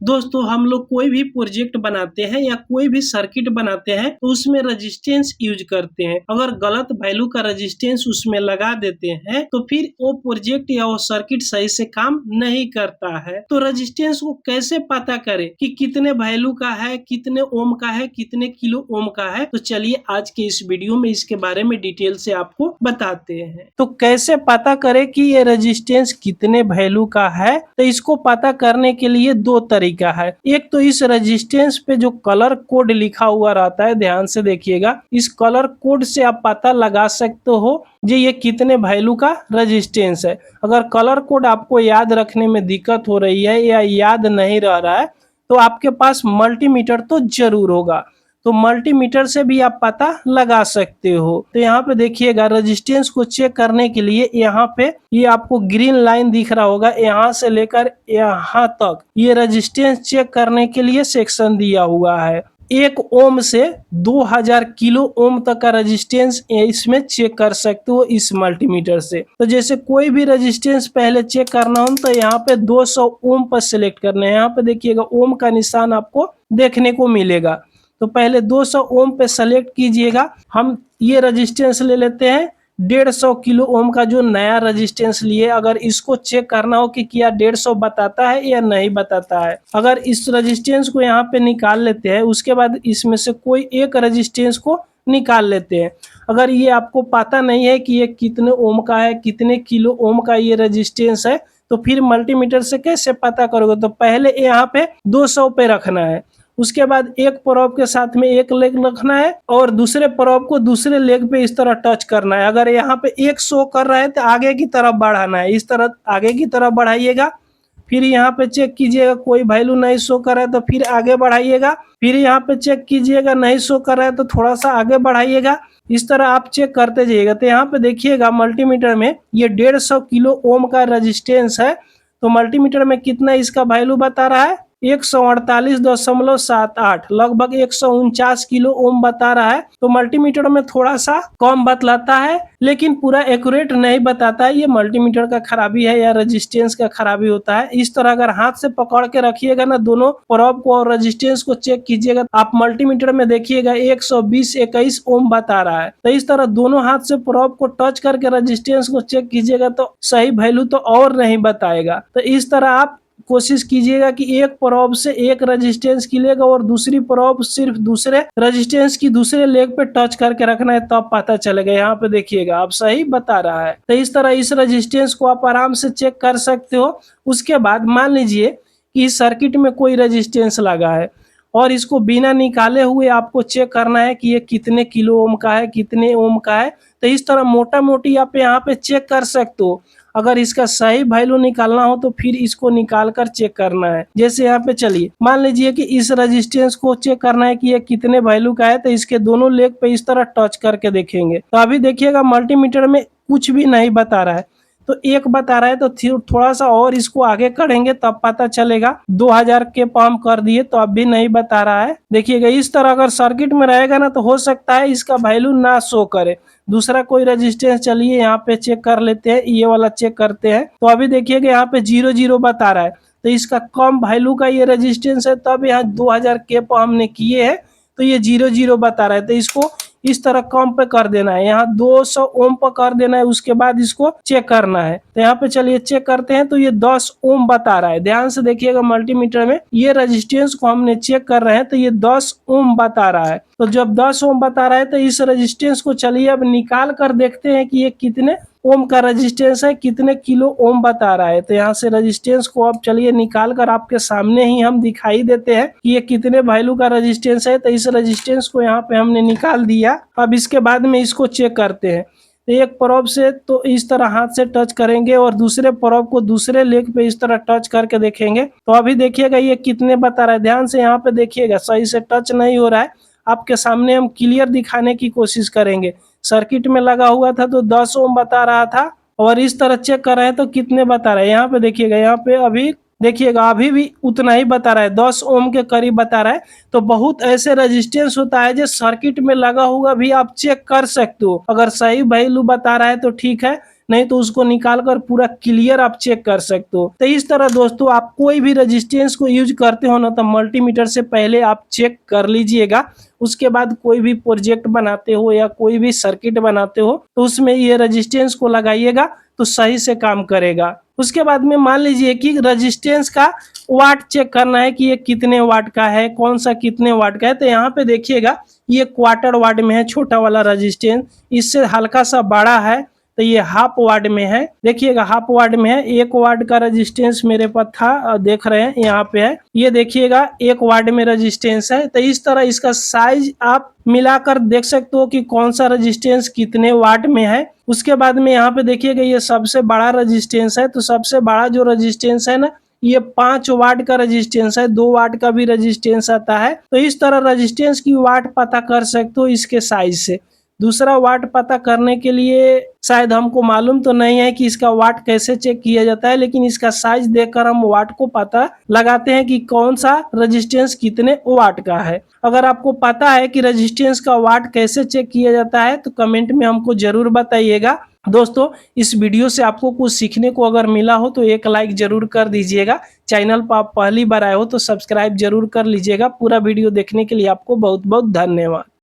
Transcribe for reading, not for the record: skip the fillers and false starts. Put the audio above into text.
दोस्तों हम लोग कोई भी प्रोजेक्ट बनाते हैं या कोई भी सर्किट बनाते हैं तो उसमें रेजिस्टेंस यूज करते हैं। अगर गलत वैल्यू का रेजिस्टेंस उसमें लगा देते हैं तो फिर वो प्रोजेक्ट या वो सर्किट सही से काम नहीं करता है। तो रेजिस्टेंस को कैसे पता करें कि कितने वैल्यू का है, कितने ओम का है, कितने किलो ओम का है। तो चलिए आज के इस वीडियो में इसके बारे में डिटेल से आपको बताते हैं। तो कैसे पता करें कि ये रेजिस्टेंस कितने वैल्यू का है, तो इसको पता करने के लिए दो तरीका है। एक तो इस रेजिस्टेंस पे जो कलर कोड लिखा हुआ रहता है, ध्यान से देखिएगा, इस कलर कोड से आप पता लगा सकते हो जी ये कितने वैल्यू का रेजिस्टेंस है। अगर कलर कोड आपको याद रखने में दिक्कत हो रही है या याद नहीं रह रहा है तो आपके पास मल्टीमीटर तो जरूर होगा, तो मल्टीमीटर से भी आप पता लगा सकते हो। तो यहाँ पे देखिएगा रेजिस्टेंस को चेक करने के लिए यहाँ पे ये आपको ग्रीन लाइन दिख रहा होगा, यहाँ से लेकर यहाँ तक ये रेजिस्टेंस चेक करने के लिए सेक्शन दिया हुआ है। 1 ओम से 2000 किलो ओम तक का रेजिस्टेंस इसमें चेक कर सकते हो इस मल्टीमीटर से। तो जैसे कोई भी रेजिस्टेंस पहले चेक करना हो तो यहाँ पे 200 ओम पर सिलेक्ट करना है। यहाँ पे देखिएगा ओम का निशान आपको देखने को मिलेगा, तो पहले 200 ओम पे सेलेक्ट कीजिएगा। हम ये रेजिस्टेंस ले लेते हैं 150 किलो ओम का जो नया रेजिस्टेंस लिए। अगर इसको चेक करना हो कि क्या 150 बताता है या नहीं बताता है, अगर इस रेजिस्टेंस को यहाँ पे निकाल लेते हैं, उसके बाद इसमें से कोई एक रेजिस्टेंस को निकाल लेते हैं। अगर ये आपको पता नहीं है कि ये कितने ओम का है, कितने किलो ओम का ये रेजिस्टेंस है, तो फिर मल्टीमीटर से कैसे पता करोगे। तो पहले यहाँ पे 200 पे रखना है, उसके बाद एक प्रोब के साथ में एक लेग रखना है और दूसरे प्रोब को दूसरे लेग पे इस तरह टच करना है। अगर यहाँ पे 1 शो कर रहा है तो आगे की तरफ बढ़ाना है, इस तरह आगे की तरफ बढ़ाइएगा। फिर यहाँ पे चेक कीजिएगा कोई वैल्यू नहीं शो कर रहा है तो फिर आगे बढ़ाइएगा। फिर यहाँ पे चेक कीजिएगा नहीं शो कर रहा है तो थोड़ा सा आगे बढ़ाइएगा। इस तरह आप चेक करते जाइएगा। तो यहाँ पे देखिएगा मल्टीमीटर में ये 150 किलो ओम का रेजिस्टेंस है, तो मल्टीमीटर में कितना इसका वैल्यू बता रहा है 148.78, लगभग 149 किलो ओम बता रहा है। तो मल्टीमीटर में थोड़ा सा कम बतलाता है लेकिन पूरा एक्यूरेट नहीं बताता है। ये मल्टीमीटर का खराबी है या रेजिस्टेंस का खराबी होता है। इस तरह अगर हाथ से पकड़ के रखिएगा ना दोनों प्रोब को और रेजिस्टेंस को चेक कीजिएगा, आप मल्टीमीटर में देखिएगा 120-21 ओम बता रहा है। तो इस तरह दोनों हाथ से प्रोब को टच करके रेजिस्टेंस को चेक कीजिएगा तो सही वैल्यू तो और नहीं बताएगा। तो इस तरह आप कोशिश कीजिएगा कि एक प्रोब से एक रेजिस्टेंस की लेग और दूसरी प्रोब सिर्फ दूसरे रेजिस्टेंस की दूसरे लेग पे टच करके रखना है, तब पता चलेगा। यहाँ पे देखिएगा अब सही बता रहा है। तो इस तरह इस रेजिस्टेंस को आप आराम से चेक कर सकते हो। उसके बाद मान लीजिए कि इस सर्किट में कोई रेजिस्टेंस लगा है और इसको बिना निकाले हुए आपको चेक करना है कि ये कितने किलो ओम का है, कितने ओम का है। तो इस तरह मोटा मोटी आप यहाँ पे चेक कर सकते हो। अगर इसका सही वैल्यू निकालना हो तो फिर इसको निकाल कर चेक करना है। जैसे यहाँ पे चलिए मान लीजिए कि इस रेजिस्टेंस को चेक करना है कि ये कितने वैल्यू का है, तो इसके दोनों लेग पे इस तरह टच करके देखेंगे। तो अभी देखिएगा मल्टीमीटर में कुछ भी नहीं बता रहा है, तो एक बता रहा है। तो थोड़ा सा और इसको आगे करेंगे तब पता चलेगा। 2000 के पंप कर दिए तो अब भी नहीं बता रहा है। देखिएगा इस तरह अगर सर्किट में रहेगा ना तो हो सकता है इसका वैल्यू ना शो करे। दूसरा कोई रेजिस्टेंस चलिए यहाँ पे चेक कर लेते हैं, ये वाला चेक करते हैं। तो अभी देखिएगा यहाँ पे 00 बता रहा है, तो इसका कम वैल्यू का ये रेजिस्टेंस है, तब यहाँ 2000 के पंप हमने किए हैं तो ये 00 बता रहा है। तो इसको इस तरह कम पे कर देना है, यहाँ 200 ओम पर कर देना है। उसके बाद इसको चेक करना है। तो यहाँ पे चलिए चेक करते हैं, तो ये 10 ओम बता रहा है। ध्यान से देखिएगा मल्टीमीटर में ये रेजिस्टेंस को हमने चेक कर रहे हैं तो ये 10 ओम बता रहा है। तो जब 10 ओम बता रहा है तो इस रेजिस्टेंस को चलिए अब निकाल कर देखते हैं कि ये कितने ओम का रेजिस्टेंस है, कितने किलो ओम बता रहा है। तो यहाँ से रेजिस्टेंस को अब चलिए निकाल कर आपके सामने ही हम दिखाई देते हैं कि ये कितने वैल्यू का रेजिस्टेंस है। तो इस रेजिस्टेंस को यहाँ पे हमने निकाल दिया। अब इसके बाद में इसको चेक करते हैं। तो एक प्रोब से तो इस तरह हाथ से टच करेंगे और दूसरे प्रोब को दूसरे लेग पे इस तरह टच करके देखेंगे। तो अभी देखिएगा ये कितने बता रहा है। ध्यान से यहाँ पे देखिएगा सही से टच नहीं हो रहा है। आपके सामने हम क्लियर दिखाने की कोशिश करेंगे। सर्किट में लगा हुआ था तो 10 ओम बता रहा था और इस तरह चेक कर रहे हैं तो कितने बता रहा है। यहाँ पे देखिएगा, यहाँ पे अभी देखिएगा अभी भी उतना ही बता रहा है, 10 ओम के करीब बता रहा है। तो बहुत ऐसे रेजिस्टेंस होता है जो सर्किट में लगा हुआ भी आप चेक कर सकते हो। अगर सही वैल्यू बता रहा है तो ठीक है, नहीं तो उसको निकाल कर पूरा क्लियर आप चेक कर सकते हो। तो इस तरह दोस्तों आप कोई भी रेजिस्टेंस को यूज करते हो ना तो मल्टीमीटर से पहले आप चेक कर लीजिएगा। उसके बाद कोई भी प्रोजेक्ट बनाते हो या कोई भी सर्किट बनाते हो तो उसमें ये रेजिस्टेंस को लगाइएगा तो सही से काम करेगा। उसके बाद में मान लीजिए कि रेजिस्टेंस का वाट चेक करना है कि ये कितने वाट का है, कौन सा कितने वाट का है। तो यहाँ पे देखिएगा ये क्वार्टर वाट में है छोटा वाला रेजिस्टेंस, इससे हल्का सा बड़ा है तो ये हाफ वाट में है। देखिएगा हाफ वाट में है। 1 वाट का रेजिस्टेंस मेरे पास था, देख रहे हैं यहाँ पे है। ये देखिएगा 1 वाट में रेजिस्टेंस है। तो इस तरह इसका साइज आप मिलाकर देख सकते हो कि कौन सा रेजिस्टेंस कितने वाट में है। उसके बाद में यहाँ पे देखिएगा ये सबसे बड़ा रेजिस्टेंस है। तो सबसे बड़ा जो रेजिस्टेंस है ना ये 5 वाट का रेजिस्टेंस है। 2 वाट का भी रेजिस्टेंस आता है। तो इस तरह रेजिस्टेंस की वाट पता कर सकते हो इसके साइज से। दूसरा वाट पता करने के लिए शायद हमको मालूम तो नहीं है कि इसका वाट कैसे चेक किया जाता है, लेकिन इसका साइज देखकर हम वाट को पता लगाते हैं कि कौन सा रेजिस्टेंस कितने वाट का है। अगर आपको पता है कि रेजिस्टेंस का वाट कैसे चेक किया जाता है तो कमेंट में हमको जरूर बताइएगा। दोस्तों इस वीडियो से आपको कुछ सीखने को अगर मिला हो तो एक लाइक जरूर कर दीजिएगा। चैनल पर आप पहली बार आए हो तो सब्सक्राइब जरूर कर लीजिएगा। पूरा वीडियो देखने के लिए आपको बहुत बहुत धन्यवाद।